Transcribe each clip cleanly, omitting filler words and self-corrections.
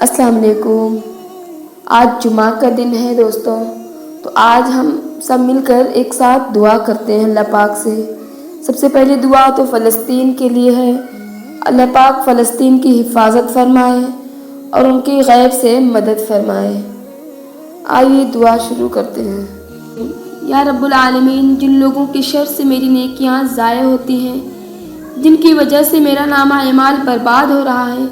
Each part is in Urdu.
السلام علیکم۔ آج جمعہ کا دن ہے دوستوں، تو آج ہم سب مل کر ایک ساتھ دعا کرتے ہیں اللہ پاک سے۔ سب سے پہلی دعا تو فلسطین کے لیے ہے، اللہ پاک فلسطین کی حفاظت فرمائے اور ان کی غیب سے مدد فرمائے۔ آئیے دعا شروع کرتے ہیں۔ یا رب العالمین، جن لوگوں کی شر سے میری نیکیاں ضائع ہوتی ہیں، جن کی وجہ سے میرا نامہ اعمال برباد ہو رہا ہے،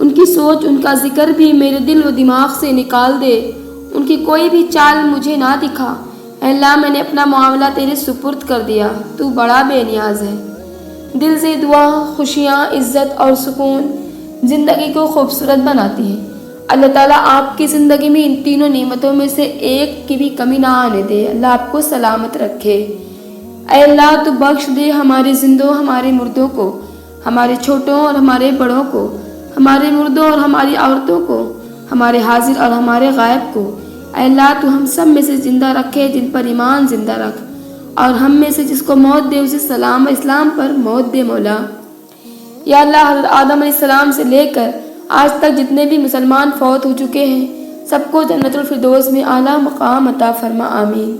ان کی سوچ، ان کا ذکر بھی میرے دل و دماغ سے نکال دے، ان کی کوئی بھی چال مجھے نہ دکھا۔ اے اللہ، میں نے اپنا معاملہ تیرے سپرد کر دیا، تو بڑا بے نیاز ہے۔ دل سے دعا، خوشیاں، عزت اور سکون زندگی کو خوبصورت بناتی ہیں۔ اللہ تعالیٰ آپ کی زندگی میں ان تینوں نعمتوں میں سے ایک کی بھی کمی نہ آنے دے۔ اللہ آپ کو سلامت رکھے۔ اے اللہ، تو بخش دے ہمارے زندوں، ہمارے مردوں کو، ہمارے چھوٹوں اور ہمارے بڑوں کو، ہمارے مردوں اور ہماری عورتوں کو، ہمارے حاضر اور ہمارے غائب کو۔ اے اللہ، تو ہم سب میں سے زندہ رکھے جن پر ایمان زندہ رکھ، اور ہم میں سے جس کو موت دے اسے سلام اسلام پر موت دے مولا۔ یا اللہ، حضرت آدم علیہ السلام سے لے کر آج تک جتنے بھی مسلمان فوت ہو چکے ہیں، سب کو جنت الفردوس میں اعلیٰ مقام عطا فرما، آمین۔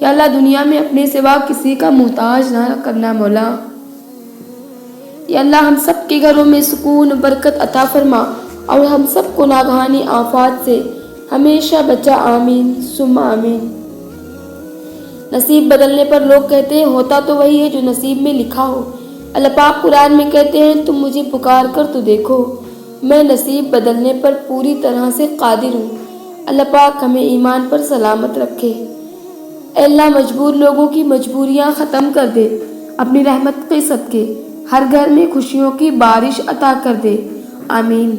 یا اللہ، دنیا میں اپنے سوا کسی کا محتاج نہ کرنا مولا۔ یا اللہ، ہم سب کے گھروں میں سکون برکت عطا فرما اور ہم سب کو ناگہانی آفات سے ہمیشہ بچا، آمین ثم آمین۔ نصیب بدلنے پر لوگ کہتے ہیں ہوتا تو وہی ہے جو نصیب میں لکھا ہو۔ اللہ پاک قرآن میں کہتے ہیں تم مجھے پکار کر تو دیکھو، میں نصیب بدلنے پر پوری طرح سے قادر ہوں۔ اللہ پاک ہمیں ایمان پر سلامت رکھے۔ اے اللہ، مجبور لوگوں کی مجبوریاں ختم کر دے، اپنی رحمت کے صدقے ہر گھر میں خوشیوں کی بارش عطا کر دے، آمین۔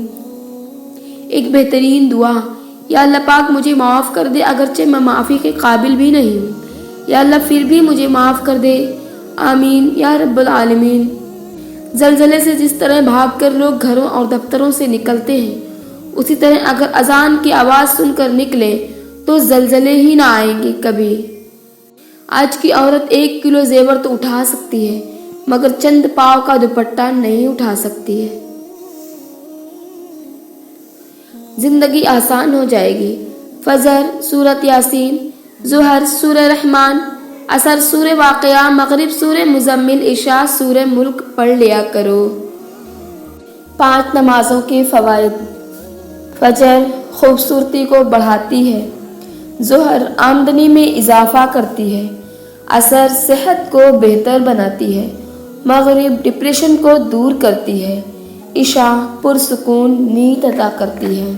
ایک بہترین دعا، یا اللہ پاک مجھے معاف کر دے اگرچہ میں معافی کے قابل بھی نہیں ہوں، یا اللہ پھر بھی مجھے معاف کر دے، آمین یا رب العالمین۔ زلزلے سے جس طرح بھاگ کر لوگ گھروں اور دفتروں سے نکلتے ہیں، اسی طرح اگر اذان کی آواز سن کر نکلیں تو زلزلے ہی نہ آئیں گے کبھی۔ آج کی عورت 1 کلو زیور تو اٹھا سکتی ہے، مگر چند پاؤ کا دوپٹہ نہیں اٹھا سکتی ہے۔ زندگی آسان ہو جائے گی۔ فجر سورۃ یاسین، ظہر سورہ رحمان، عصر سورہ واقعہ، مغرب سورہ مزمل، عشاء سورہ ملک پڑھ لیا کرو۔ 5 نمازوں کے فوائد۔ فجر خوبصورتی کو بڑھاتی ہے، ظہر آمدنی میں اضافہ کرتی ہے، عصر صحت کو بہتر بناتی ہے، مغرب ڈپریشن کو دور کرتی ہے، عشاء پرسکون نیند عطا کرتی ہے۔